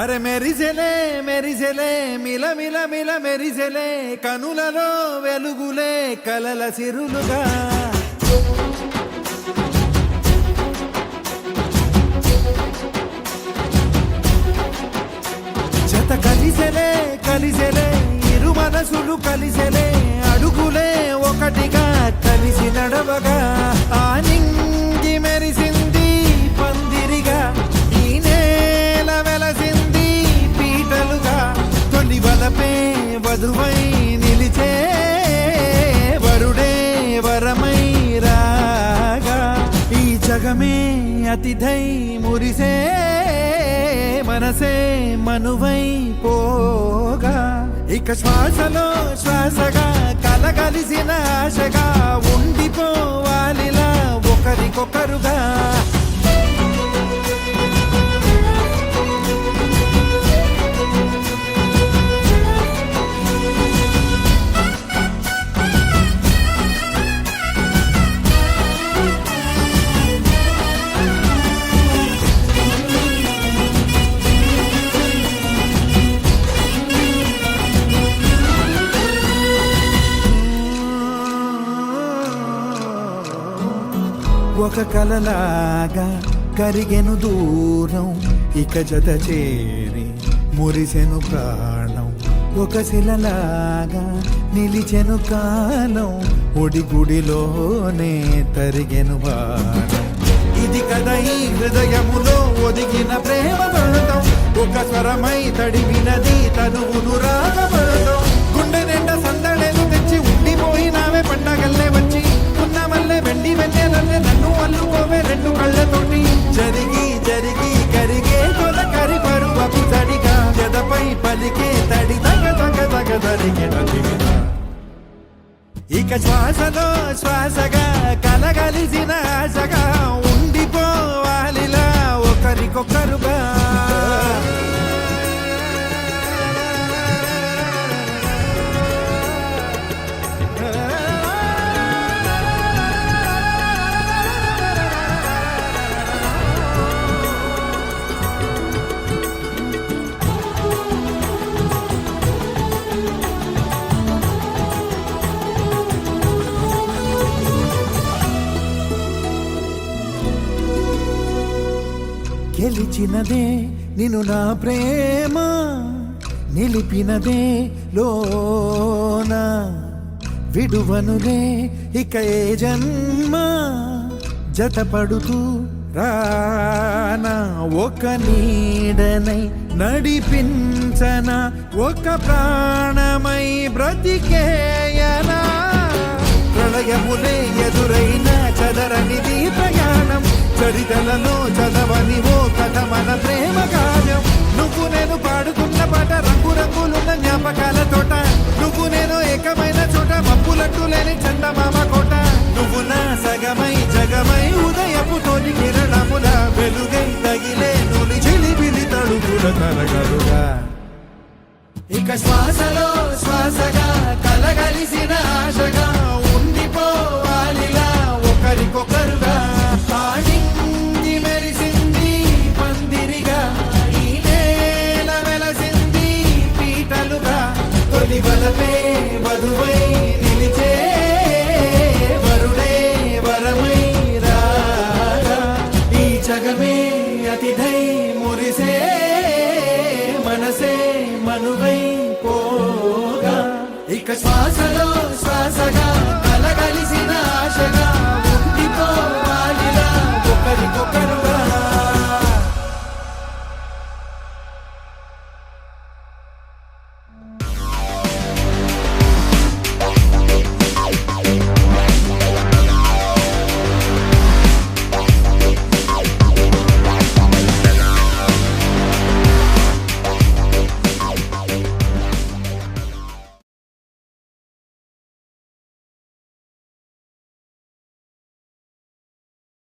అరే మెరిసెలే మెరిసెలే మిల మిల మిల మెరిసెలే కనులలో వెలుగులే కలల సిరులుగా జత కలిసెలే కలిసెలే ఇరు మనసులు కలిసెలే అడుగులే ఒకటిగా కలిసి నడవగా ఆ నింగి మెరిసింది పందిరిగా ఈ నేల వెలసింది పీటలుగా తొలి వలపే వధువై నిలిచే వరుడే వరమై రాగా ఈ జగమే అతిథై మురిసే మనసే మనువై పోగా ఇక శ్వాసలో శ్వాసగా కలగలిసిన ఆశగా ఉండిపోవాలిలా ఒకరికొకరుగా ఒక కలలాగా కరిగెను దూరం ఇక జత చేరి మురిసెను ప్రాణం ఒక శిలలాగా నిలిచెను కాలం ఒడిగుడిలోనే తరిగెను బాణం ఇది కదా ఈ హృదయములో ఒదిగిన ప్రేమ బంధం ఒక స్వరమై తడివినది తనువును రాగబంధం గుండె నిండా సందడేలు తెచ్చి ఉండిపోయినావే పండగల్లే వచ్చి ఉన్నమల్లే వెండి వెన్నెలల్లే నన్ను అల్లుకోవే రెండు కళ్ళతోటి జరిగి జరిగి కరిగే తొలకరి పరువపు తడిగా జదపై పలికే తడి తగ తగ తగ తరిగిన ఇక శ్వాసలో శ్వాసగా కలగలిసిన ఆశగా ఉండిపోవాలిలా ఒకరికొకరుగా గెలిచినదే నిన్ను నా ప్రేమ నిలిపినదే లోన విడువనులే ఇక ఏ జన్మ జతపడుతూ రానా ఒక నీడనై నడిపించనా ఒక ప్రాణమై బ్రతికేయనా ప్రళయములే ఎదురైన చదరనిది ప్రయాణం చరితలలో చదవని ఓ కథ మన ప్రేమ కావ్యం నువ్వు నేను పాడుతున్న పాట రంగు రంగులున్న జ్ఞాపకాల తోట నువ్వు నేను ఏకమైన చోట మప్పులట్టు లేని చందమామ కోట నువ్వు నా సగమై జగమై ఉదయపు తోని కిరణముల వెలుగై తగిలే నులి చిలిబిలి తడుగుల కలగలుగా ఇక శ్వాసలో శ్వాసగా కలగలిసిన ఆశగా ఉండిపోవాలిలా ఒకరికొకరుగా ఆడింది మెరిసింది పందిరిగా ఈ నేల వెలసింది పీటలుగా తొలి వలపే వధువై నిలిచే వరుడే వరమై రాగా ఈ జగమే అతిథై మురిసే మనసే శ్వాసలో